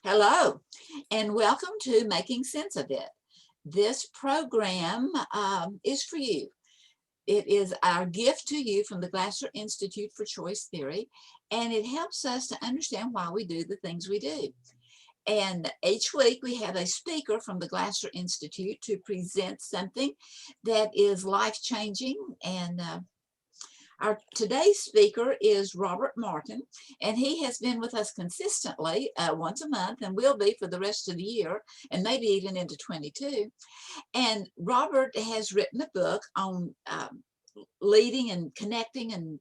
Hello, and welcome to Making Sense of It. This program is for you. It is our gift to you from the Glasser Institute for Choice Theory, and it helps us to understand why we do the things we do. And each week we have a speaker from the Glasser Institute to present something that is life-changing and our today's speaker is Robert Martin, and he has been with us consistently once a month and will be for the rest of the year and maybe even into 22. And Robert has written a book on leading and connecting and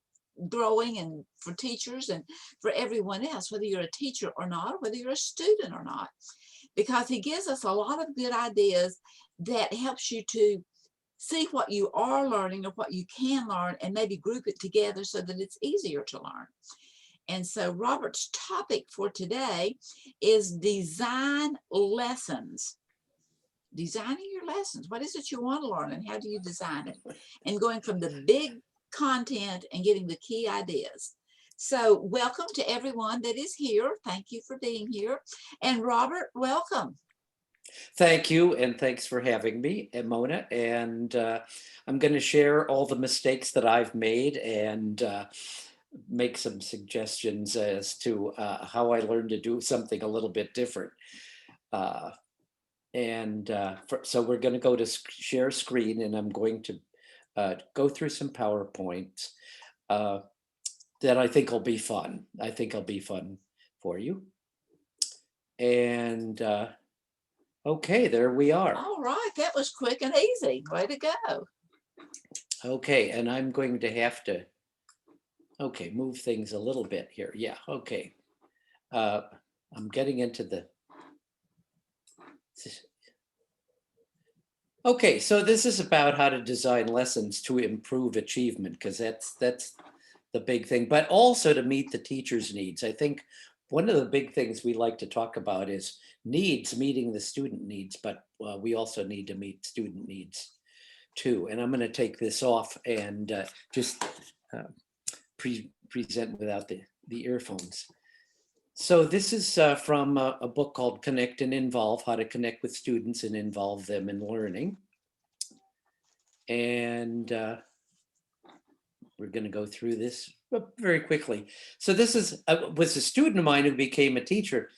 growing, and for teachers and for everyone else, whether you're a teacher or not, whether you're a student or not, because he gives us a lot of good ideas that helps you to see what you are learning or what you can learn and maybe group it together so that it's easier to learn. And so Robert's topic for today is design lessons. Designing your lessons. What is it you want to learn and how do you design it? And going from the big content and getting the key ideas. So welcome to everyone that is here. Thank you for being here. And Robert, welcome. Thank you, and thanks for having me, Mona. And I'm going to share all the mistakes that I've made and make some suggestions as to how I learned to do something a little bit different. So we're going to go to share screen, and I'm going to go through some PowerPoints that I think will be fun. I think will be fun for you. And okay, there we are. All right, that was quick and easy. Way to go. Okay, and I'm going to have to, move things a little bit here. Yeah, okay. I'm getting into the, okay, so this is about how to design lessons to improve achievement, because that's the big thing, but also to meet the teacher's needs. I think one of the big things we like to talk about is needs, meeting the student needs, but we also need to meet student needs too. And I'm going to take this off and just present without the earphones. So this is from a book called Connect and Involve, How to Connect with Students and Involve Them in Learning. And we're going to go through this very quickly. So this is was a student of mine who became a teacher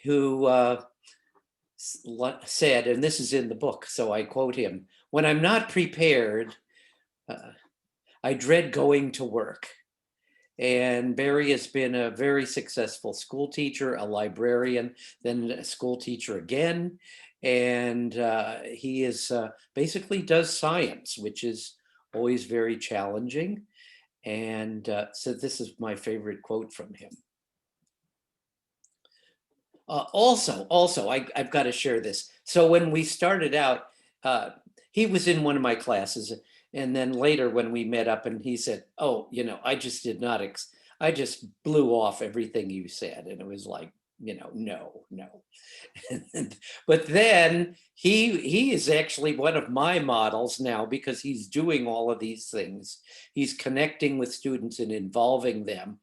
who said, and this is in the book, so I quote him, "When I'm not prepared, I dread going to work." And Barry has been a very successful school teacher, a librarian, then a school teacher again. And he is basically does science, which is always very challenging. And so this is my favorite quote from him. Also, I've got to share this. So when we started out, he was in one of my classes, and then later when we met up, and he said, "Oh, I just did not, I just blew off everything you said," and it was like, no. But then he is actually one of my models now, because he's doing all of these things. He's connecting with students and involving them,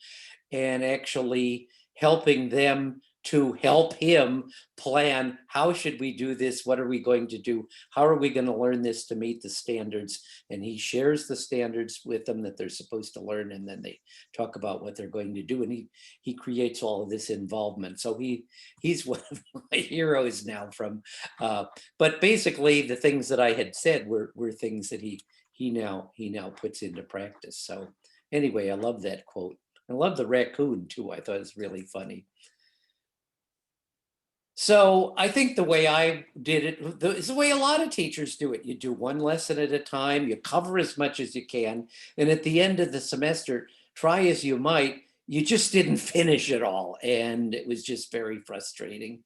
and actually helping them to help him plan, how should we do this? What are we going to do? How are we going to learn this to meet the standards? And he shares the standards with them that they're supposed to learn, and then they talk about what they're going to do. And he creates all of this involvement. So he's one of my heroes now from, but basically the things that I had said were things that he now puts into practice. So anyway, I love that quote. I love the raccoon too. I thought it was really funny. So I think the way I did it is the way a lot of teachers do it. You do one lesson at a time, you cover as much as you can, and at the end of the semester, try as you might, you just didn't finish it all, and it was just very frustrating.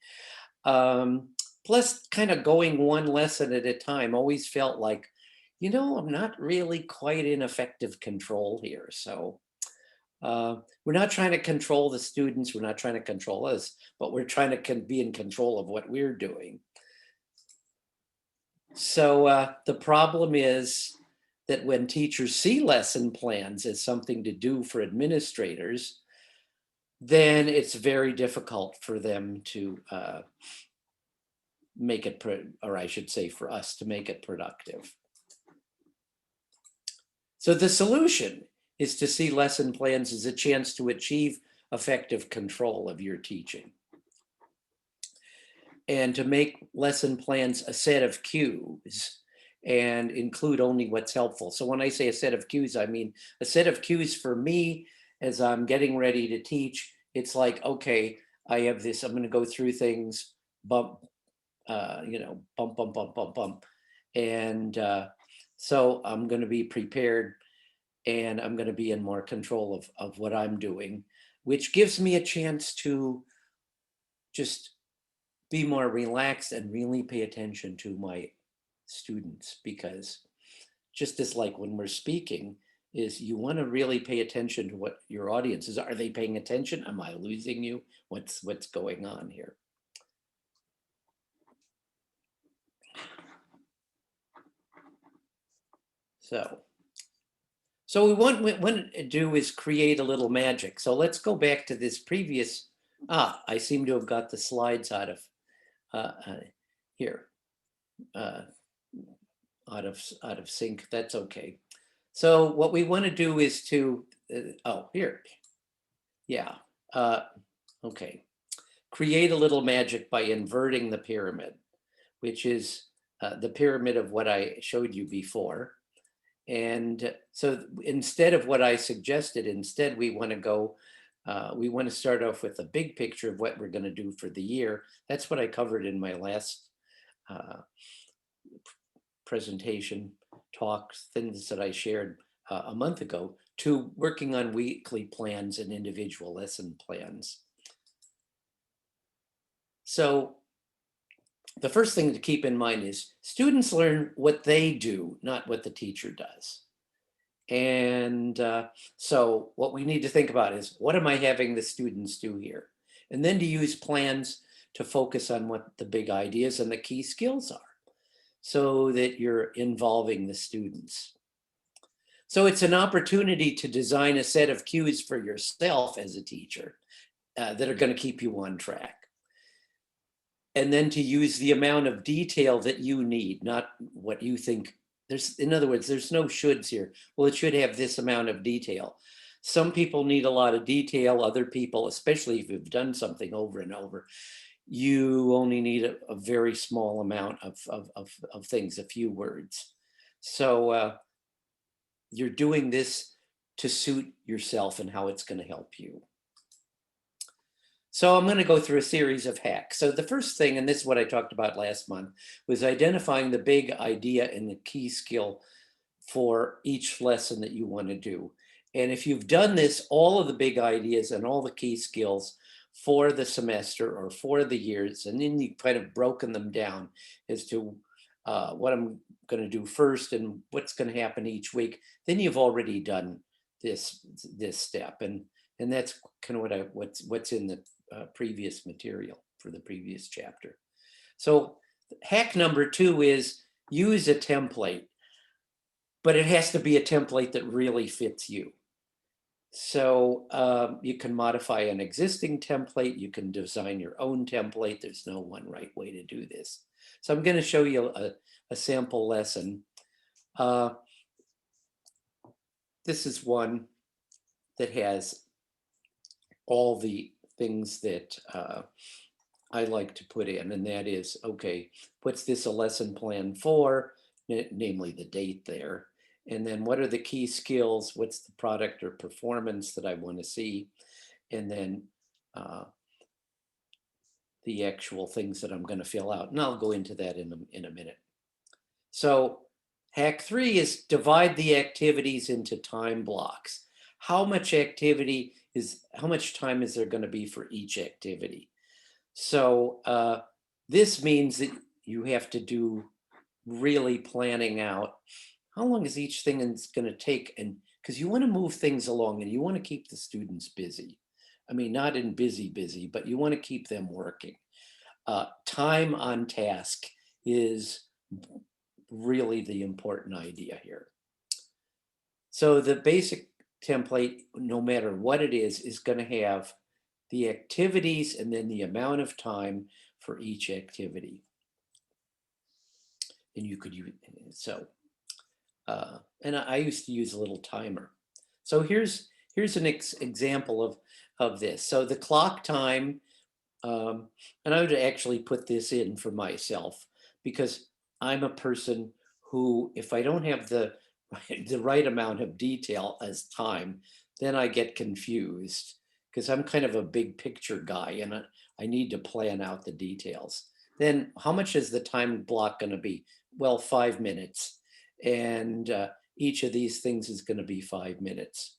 Plus, kind of going one lesson at a time always felt like, I'm not really quite in effective control here. So we're not trying to control the students, we're not trying to control us, but we're trying to be in control of what we're doing. So the problem is that when teachers see lesson plans as something to do for administrators, then it's very difficult for them to make it, or I should say for us to make it productive. So the solution is to see lesson plans as a chance to achieve effective control of your teaching, and to make lesson plans a set of cues and include only what's helpful. So when I say a set of cues, I mean a set of cues for me as I'm getting ready to teach. It's like, okay, I have this, I'm going to go through things, bump, bump, bump, bump, bump, bump. And so I'm going to be prepared, and I'm going to be in more control of what I'm doing, which gives me a chance to just be more relaxed and really pay attention to my students. Because just as like when we're speaking, is you want to really pay attention to what your audience is. Are they paying attention? Am I losing you? What's going on here? So what we want to do is create a little magic. So let's go back to this previous, I seem to have got the slides out of here, out of sync. That's okay. So what we want to do is to, here. Yeah, okay. Create a little magic by inverting the pyramid, which is the pyramid of what I showed you before. And so instead of what I suggested, instead we want to go, we want to start off with a big picture of what we're going to do for the year. That's what I covered in my last presentation, talks, things that I shared a month ago, to working on weekly plans and individual lesson plans. So the first thing to keep in mind is students learn what they do, not what the teacher does. And so what we need to think about is, what am I having the students do here? And then to use plans to focus on what the big ideas and the key skills are, so that you're involving the students. So it's an opportunity to design a set of cues for yourself as a teacher that are going to keep you on track. And then to use the amount of detail that you need, not what you think. In other words, there's no shoulds here. Well, it should have this amount of detail. Some people need a lot of detail. Other people, especially if you've done something over and over, you only need a very small amount of things, a few words. So you're doing this to suit yourself and how it's going to help you. So I'm going to go through a series of hacks. So the first thing, and this is what I talked about last month, was identifying the big idea and the key skill for each lesson that you want to do. And if you've done this, all of the big ideas and all the key skills for the semester or for the years, and then you've kind of broken them down as to what I'm going to do first and what's going to happen each week, then you've already done this step. And that's kind of what's in the previous material for the previous chapter. So hack number 2 is use a template, but it has to be a template that really fits you. So you can modify an existing template, you can design your own template. There's no one right way to do this. So I'm going to show you a sample lesson. This is one that has all the things that I like to put in, and that is, okay, what's this a lesson plan for, namely the date there, and then what are the key skills, what's the product or performance that I want to see, and then the actual things that I'm going to fill out, and I'll go into that in a minute. So hack 3 is divide the activities into time blocks. How much time is there going to be for each activity? So this means that you have to do really planning out how long is each thing is going to take, and because you want to move things along and you want to keep the students busy. I mean, not in busy, but you want to keep them working. Time on task is really the important idea here. So the basic template, no matter what it is going to have the activities, and then the amount of time for each activity. And you could use, so, and I used to use a little timer. So here's an example of this. So the clock time, and I would actually put this in for myself because I'm a person who, if I don't have the the right amount of detail as time, then I get confused because I'm kind of a big picture guy and I need to plan out the details. Then how much is the time block going to be? Well, 5 minutes. And each of these things is going to be 5 minutes.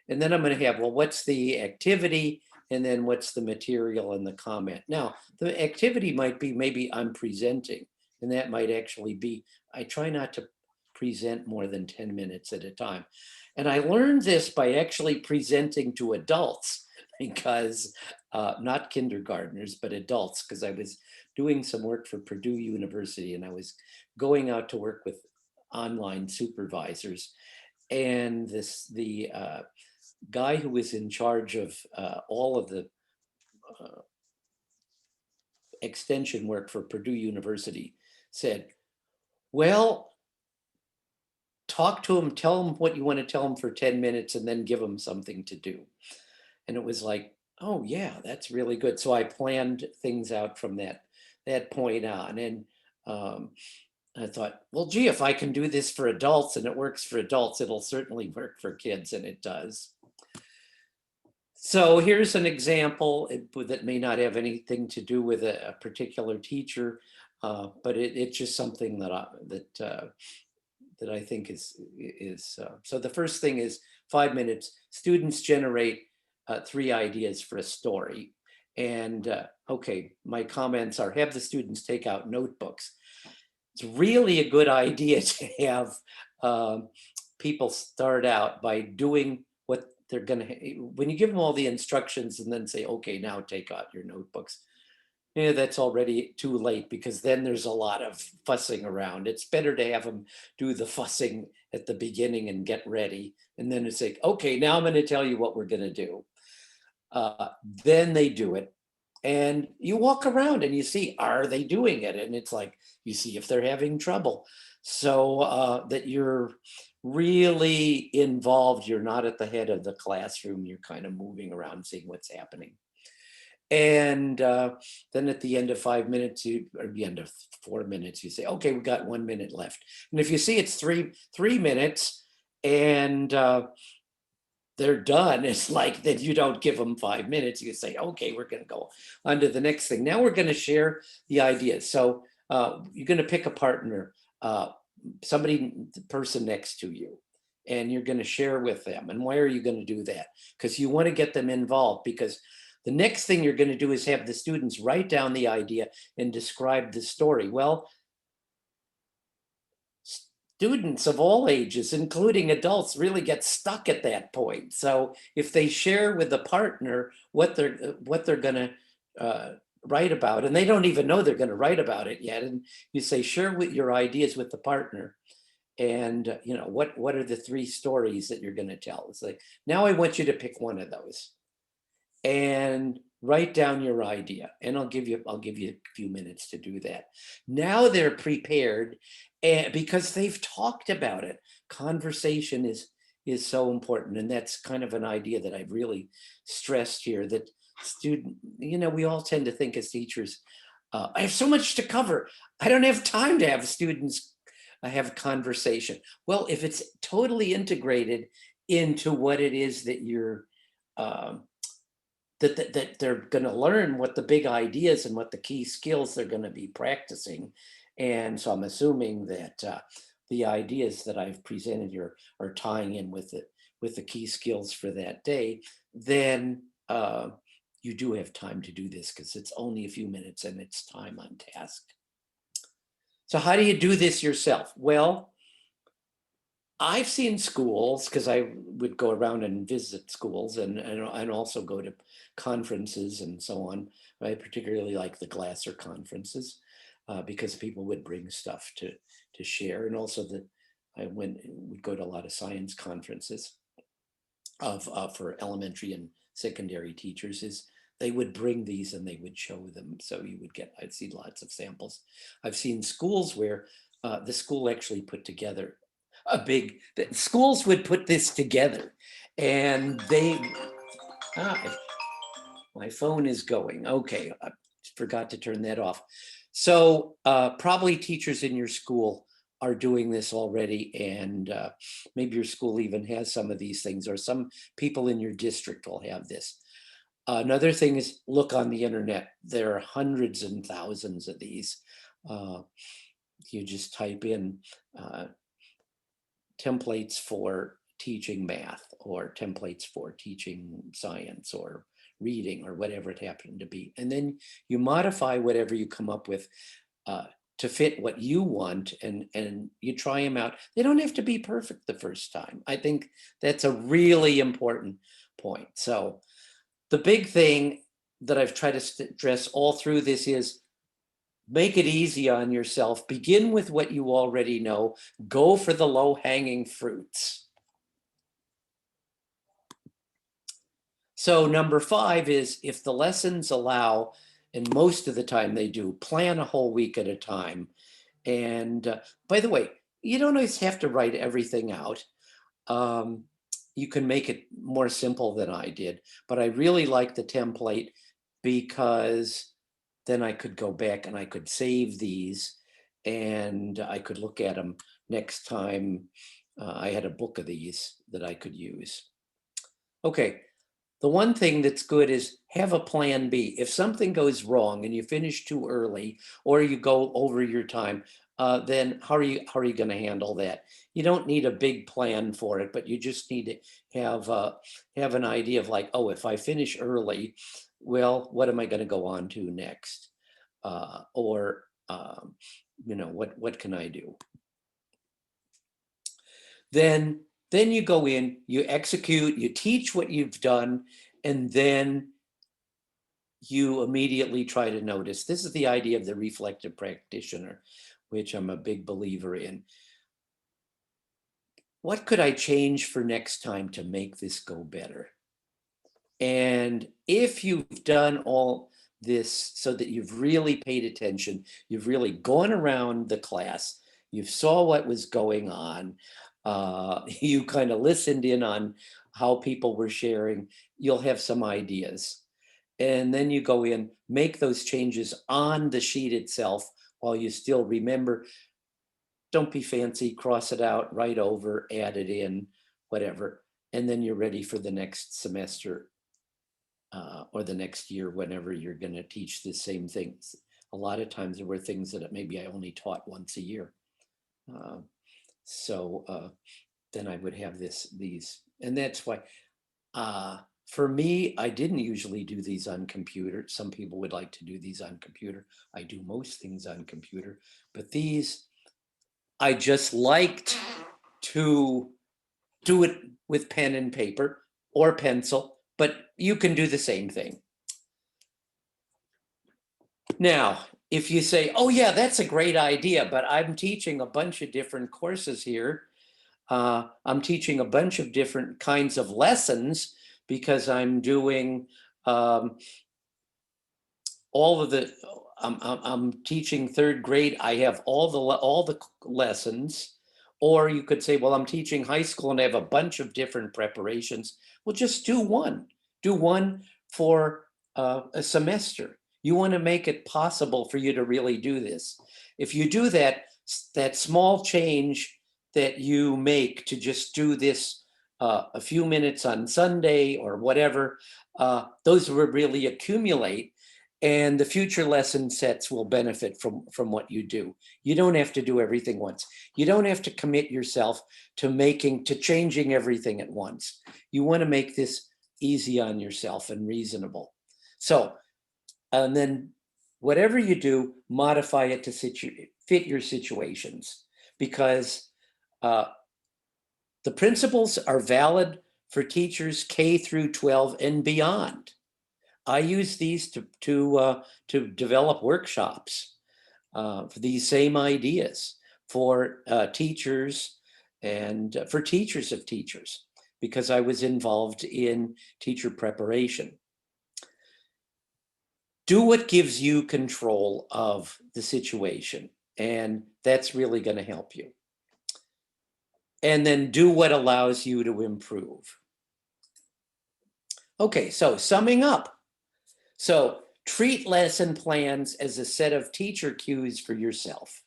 And then I'm going to have, well, what's the activity? And then what's the material and the comment? Now, the activity might be maybe I'm presenting, and that might actually be, I try not to present more than 10 minutes at a time. And I learned this by actually presenting to adults because not kindergartners, but adults, because I was doing some work for Purdue University and I was going out to work with online supervisors. And the guy who was in charge of all of the uh, extension work for Purdue University said, well, talk to him, tell him what you want to tell him for 10 minutes and then give him something to do. And it was like, oh yeah, that's really good. So I planned things out from that point on. And um, I thought, well, gee, if I can do this for adults and it works for adults, it'll certainly work for kids, and it does. So here's an example that may not have anything to do with a particular teacher, but it's just something that I think is so the first thing is 5 minutes. Students generate 3 ideas for a story. And okay, my comments are have the students take out notebooks. It's really a good idea to have people start out by doing what they're gonna, when you give them all the instructions and then say, okay, now take out your notebooks. Yeah, that's already too late because then there's a lot of fussing around. It's better to have them do the fussing at the beginning and get ready. And then it's like, okay, now I'm going to tell you what we're going to do. Then they do it. And you walk around and you see, are they doing it? And it's like, you see if they're having trouble. So that you're really involved. You're not at the head of the classroom. You're kind of moving around, seeing what's happening. And then at the end of 5 minutes, or the end of 4 minutes, you say, okay, we got 1 minute left. And if you see it's three minutes and they're done, it's like that you don't give them 5 minutes. You say, okay, we're going to go on to the next thing. Now we're going to share the ideas. So you're going to pick a partner, somebody, the person next to you, and you're going to share with them. And why are you going to do that? Because you want to get them involved, because the next thing you're going to do is have the students write down the idea and describe the story. Well, students of all ages, including adults, really get stuck at that point. So if they share with the partner what they're going to write about, and they don't even know they're going to write about it yet, and you say, share with your ideas with the partner. And what are the 3 stories that you're going to tell? It's like, now I want you to pick one of those and write down your idea, and I'll give you a few minutes to do that. Now they're prepared, and because they've talked about it. Conversation is so important, and that's kind of an idea that I've really stressed here, that we all tend to think as teachers, I have so much to cover, I don't have time to have students have a conversation. Well, if it's totally integrated into what it is that you're um, that they're going to learn, what the big ideas and what the key skills they're going to be practicing. And so I'm assuming that the ideas that I've presented here are tying in with the key skills for that day. Then you do have time to do this because it's only a few minutes and it's time on task. So how do you do this yourself? Well, I've seen schools, because I would go around and visit schools and also go to conferences and so on. I particularly like the Glasser conferences because people would bring stuff to share, and also that I would go to a lot of science conferences for elementary and secondary teachers. Is they would bring these and they would show them. So you would get, I'd see lots of samples. I've seen schools where the school actually put together the schools would put this together, and my phone is going. Okay, I forgot to turn that off. So probably teachers in your school are doing this already, and maybe your school even has some of these things, or some people in your district will have this. Another thing is look on the internet. There are hundreds and thousands of these. You just type in templates for teaching math, or templates for teaching science or reading, or whatever it happened to be. And then you modify whatever you come up with to fit what you want, and you try them out. They don't have to be perfect the first time. I think that's a really important point. So the big thing that I've tried to stress all through this is make it easy on yourself. Begin with what you already know. Go for the low-hanging fruits. So number 5 is, if the lessons allow, and most of the time they do, plan a whole week at a time. And by the way, you don't always have to write everything out. You can make it more simple than I did, but I really like the template because then I could go back and I could save these, and I could look at them next time I had a book of these that I could use. Okay, the one thing that's good is have a plan B. If something goes wrong and you finish too early, or you go over your time, then how are you going to handle that? You don't need a big plan for it, but you just need to have an idea of like, oh, if I finish early, well, what am I going to go on to next? Or what can I do? Then you go in, you execute, you teach what you've done, and then you immediately try to notice. This is the idea of the reflective practitioner, which I'm a big believer in. What could I change for next time to make this go better? And if you've done all this so that you've really paid attention, you've really gone around the class, you saw what was going on, you kind of listened in on how people were sharing, you'll have some ideas. And then you go in, make those changes on the sheet itself while you still remember. Don't be fancy, cross it out, write over, add it in, whatever. And then you're ready for the next semester or the next year, whenever you're going to teach the same things. A lot of times there were things that maybe I only taught once a year. So then I would have these. And that's why, for me, I didn't usually do these on computer. Some people would like to do these on computer. I do most things on computer, but these, I just liked to do it with pen and paper or pencil, but you can do the same thing. Now, if you say, oh yeah, that's a great idea, but I'm teaching a bunch of different courses here. I'm teaching a bunch of different kinds of lessons because I'm doing all of the, I'm teaching 3rd grade. I have all the lessons. Or you could say, well, I'm teaching high school and I have a bunch of different preparations. Well, just do one. Do one for a semester. You want to make it possible for you to really do this. If you do that, that small change that you make to just do this a few minutes on Sunday or whatever, those will really accumulate, and the future lesson sets will benefit from what you do. You don't have to do everything once. You don't have to commit yourself to changing everything at once. You want to make this easy on yourself and reasonable. So, and then whatever you do, modify it to fit your situations, because the principles are valid for teachers K through 12 and beyond. I use these to develop workshops for these same ideas for teachers and for teachers of teachers, because I was involved in teacher preparation. do what gives you control of the situation. And that's really going to help you. And then do what allows you to improve. Okay, so summing up. So treat lesson plans as a set of teacher cues for yourself.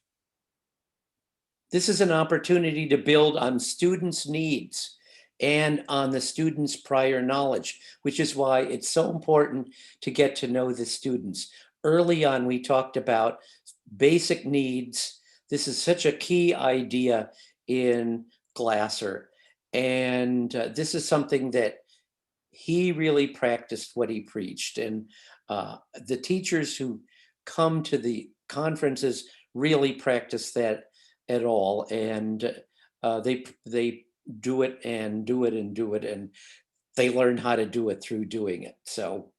This is an opportunity to build on students' needs and on the students' prior knowledge, which is why it's so important to get to know the students. Early on, we talked about basic needs. This is such a key idea in Glasser. And this is something that he really practiced what he preached. And the teachers who come to the conferences really practice that at all. And they do it and do it and do it. And they learn how to do it through doing it. So,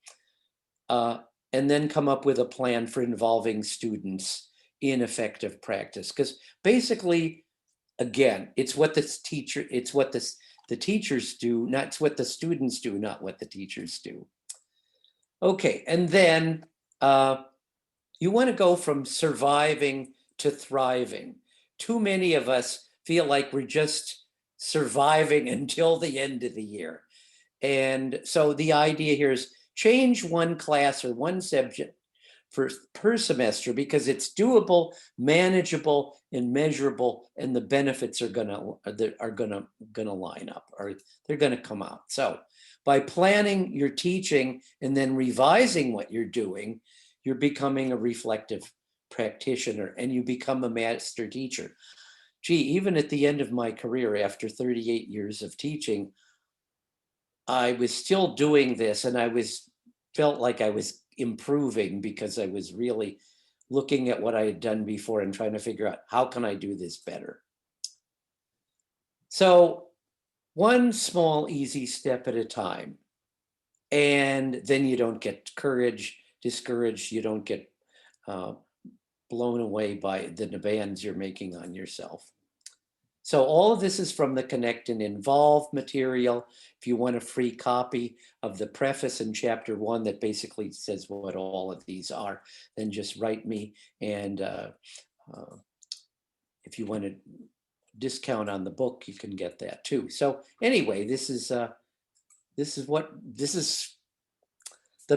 and then come up with a plan for involving students in effective practice. Because basically, again, it's what the teachers do, not it's what the students do, not what the teachers do. Okay, and then you want to go from surviving to thriving. Too many of us feel like we're just surviving until the end of the year. And so the idea here is change one class or one subject per semester because it's doable, manageable, and measurable, and the benefits are gonna line up, or they're gonna come out. So by planning your teaching and then revising what you're doing, you're becoming a reflective practitioner and you become a master teacher. Gee, even at the end of my career, after 38 years of teaching, I was still doing this and felt like I was improving because I was really looking at what I had done before and trying to figure out how can I do this better. So one small, easy step at a time. And then you don't get discouraged, you don't get blown away by the demands you're making on yourself. So all of this is from the Connect and Involve material. If you want a free copy of the preface in chapter 1 that basically says what all of these are, then just write me. And if you want a discount on the book, you can get that too. So anyway, this is the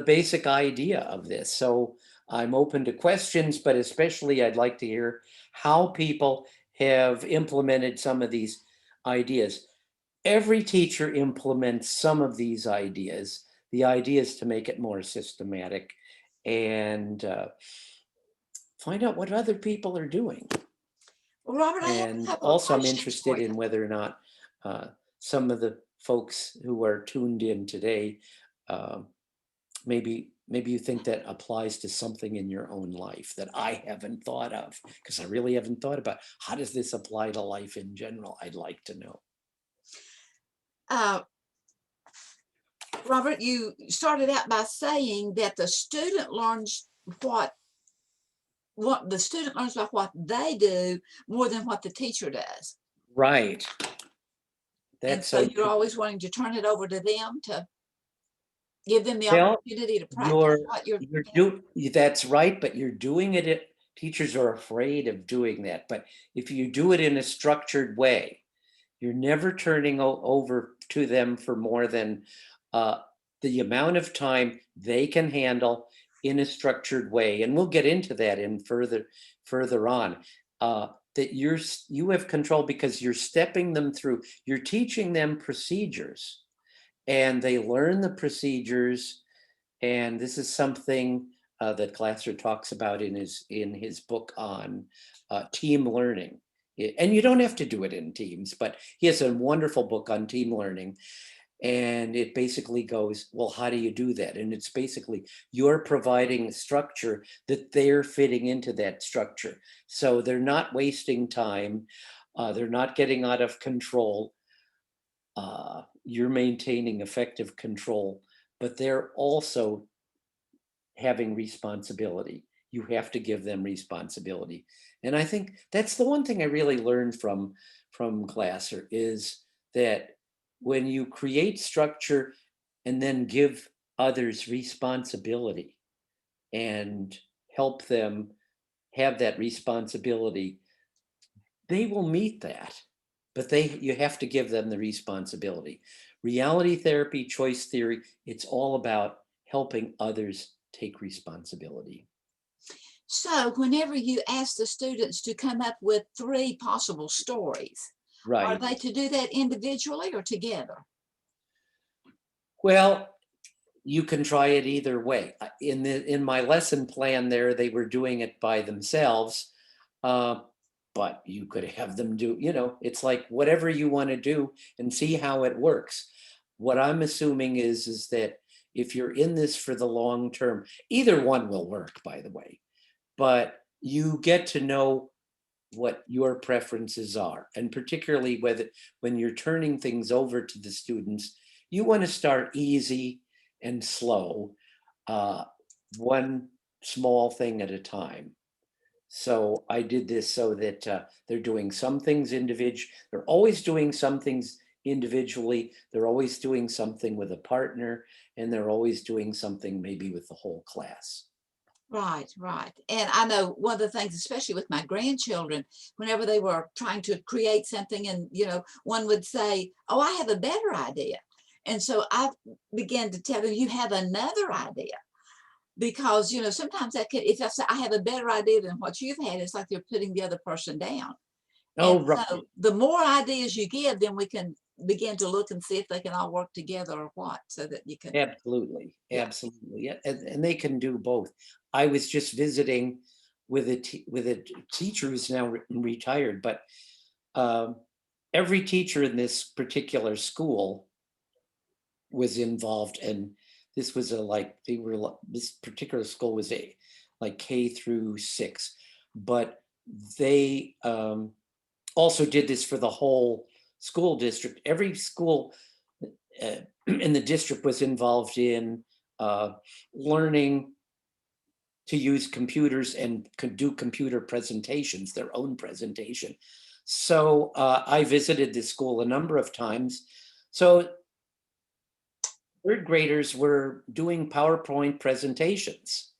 basic idea of this. So I'm open to questions, but especially I'd like to hear how people have implemented some of these ideas. Every teacher implements some of these ideas. The idea is to make it more systematic and find out what other people are doing. Well, Robert, I have a And couple of also I'm questions interested for you. in whether or not some of the folks who are tuned in today, maybe you think that applies to something in your own life that I haven't thought of, because I really haven't thought about how does this apply to life in general. I'd like to know. Robert, you started out by saying that the student learns what the student learns by what they do more than what the teacher does. Right. And That's so so you're true. always wanting to turn it over to them to give them the Well, opportunity to practice what you're that's right, but you're doing it. Teachers are afraid of doing that. But if you do it in a structured way, you're never turning over to them for more than the amount of time they can handle in a structured way. And we'll get into that in further on. That you have control because you're stepping them through. You're teaching them procedures, and they learn the procedures. And this is something that Glasser talks about in his book on team learning. And you don't have to do it in teams, but he has a wonderful book on team learning. And it basically goes, well, how do you do that? And it's basically you're providing a structure that they're fitting into that structure. So they're not wasting time. They're not getting out of control. You're maintaining effective control, but they're also having responsibility. You have to give them responsibility. And I think that's the one thing I really learned from Glasser is that when you create structure and then give others responsibility, and help them have that responsibility, they will meet that. But you have to give them the responsibility. Reality therapy, choice theory, it's all about helping others take responsibility. So whenever you ask the students to come up with 3 possible stories, are Right. they to do that individually or together? Well, you can try it either way. In my lesson plan there, they were doing it by themselves. Uh, but you could have them do, it's like whatever you want to do and see how it works. What I'm assuming is that if you're in this for the long term, either one will work, by the way, but you get to know what your preferences are. And particularly when you're turning things over to the students, you want to start easy and slow, uh, one small thing at a time. So I did this so that they're doing some things they're always doing some things individually, they're always doing something with a partner, and they're always doing something maybe with the whole class. Right, right. And I know one of the things, especially with my grandchildren, whenever they were trying to create something and, one would say, "Oh, I have a better idea." And so I began to tell them, "You have another idea." Because, sometimes that could, if I say I have a better idea than what you've had, it's like you're putting the other person down. And Oh, right. so the more ideas you give, then we can begin to look and see if they can all work together or what, so that you can, Absolutely, yeah. absolutely, yeah, and they can do both. I was just visiting with a teacher who's now retired, but um, every teacher in this particular school was involved, and this was this particular school was a like K through 6, but they also did this for the whole school district. Every school in the district was involved in uh, learning to use computers and could do computer presentations, their own presentation. So I visited this school a number of times. So third graders were doing PowerPoint presentations,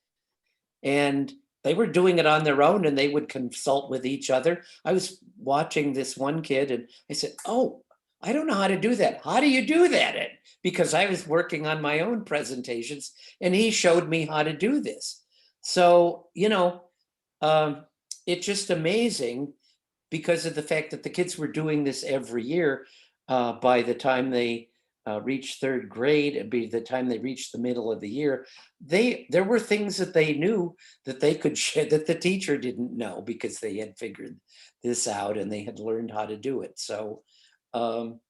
and they were doing it on their own, and they would consult with each other. I was watching this one kid and I said, "Oh, I don't know how to do that. How do you do that?" Because I was working on my own presentations and he showed me how to do this. So, um, it's just amazing because of the fact that the kids were doing this every year. By the time they reached third grade, and by the time they reached the middle of the year, there were things that they knew that they could share that the teacher didn't know because they had figured this out and they had learned how to do it. So um,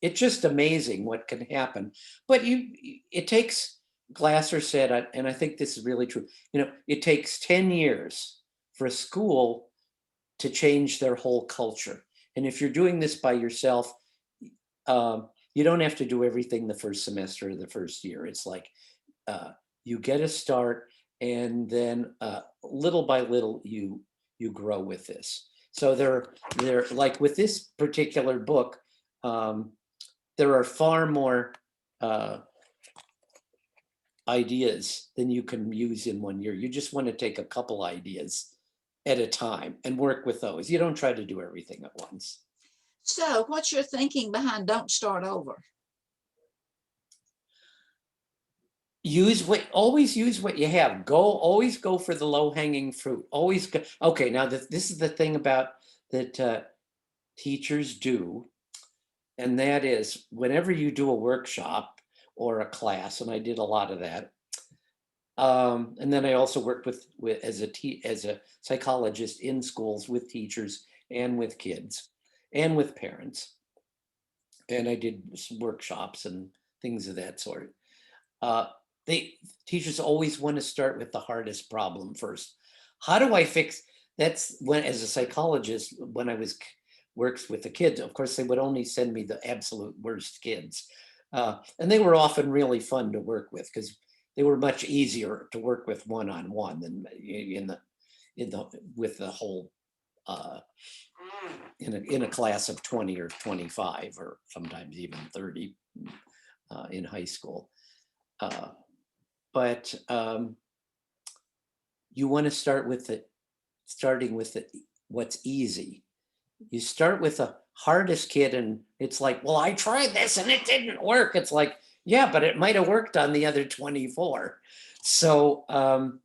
it's just amazing what can happen. But it takes, Glasser said, and I think this is really true. It takes 10 years for a school to change their whole culture. And if you're doing this by yourself, you don't have to do everything the first semester or the first year. It's like uh, you get a start, and then little by little you grow with this. So they're like with this particular book, um, there are far more uh, ideas than you can use in 1 year. You just want to take a couple ideas at a time and work with those. You don't try to do everything at once. So what's your thinking behind "Don't Start Over"? Always use what you have. Always go for the low hanging fruit. Always go. Okay, now this is the thing about that teachers do, and that is whenever you do a workshop or a class, and I did a lot of that. And then I also worked with as a psychologist in schools with teachers and with kids and with parents, and I did some workshops and things of that sort. Uh, they Teachers always want to start with the hardest problem first. How do I fix? That's when, as a psychologist, when I was works with the kids, of course, they would only send me the absolute worst kids, and they were often really fun to work with because they were much easier to work with one on one than in the with the whole uh, in a class of 20 or 25 or sometimes even 30 in high school. Uh, but you want to start with what's easy. You start with the hardest kid and it's like, well, I tried this and it didn't work. It's like, yeah, but it might have worked on the other 24. So, and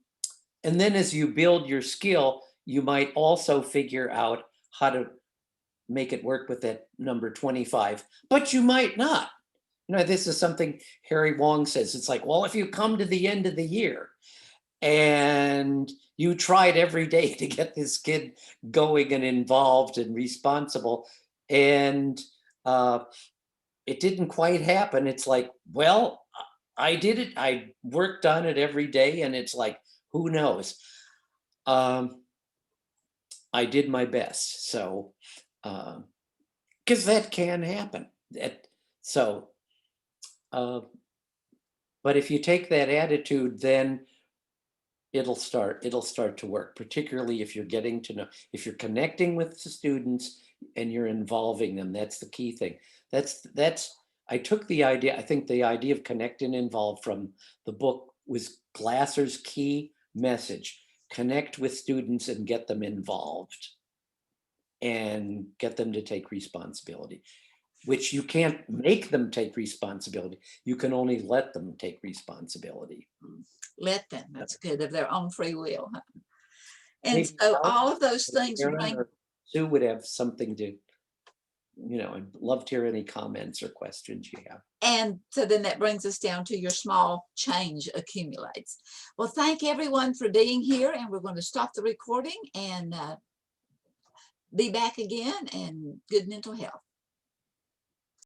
then as you build your skill, you might also figure out how to make it work with that number 25, but you might not. This is something Harry Wong says. It's like, well, if you come to the end of the year and you tried every day to get this kid going and involved and responsible, and it didn't quite happen. It's like, well, I did it. I worked on it every day, and it's like, who knows? I did my best. So, because that can happen. So, but if you take that attitude, then it'll start to work, particularly if you're getting to know, if you're connecting with the students and you're involving them. That's the key thing. I took the idea, I think the idea of connect and involve from the book was Glasser's key message: connect with students and get them involved and get them to take responsibility, which you can't make them take responsibility. You can only let them take responsibility. Let them, that's good, of their own free will. Huh? And Maybe so all of those things Karen bring, or Sue would have something to, I'd love to hear any comments or questions you have. and so then that brings us down to your small change accumulates. Well, thank everyone for being here, and we're going to stop the recording and be back again, and good mental health.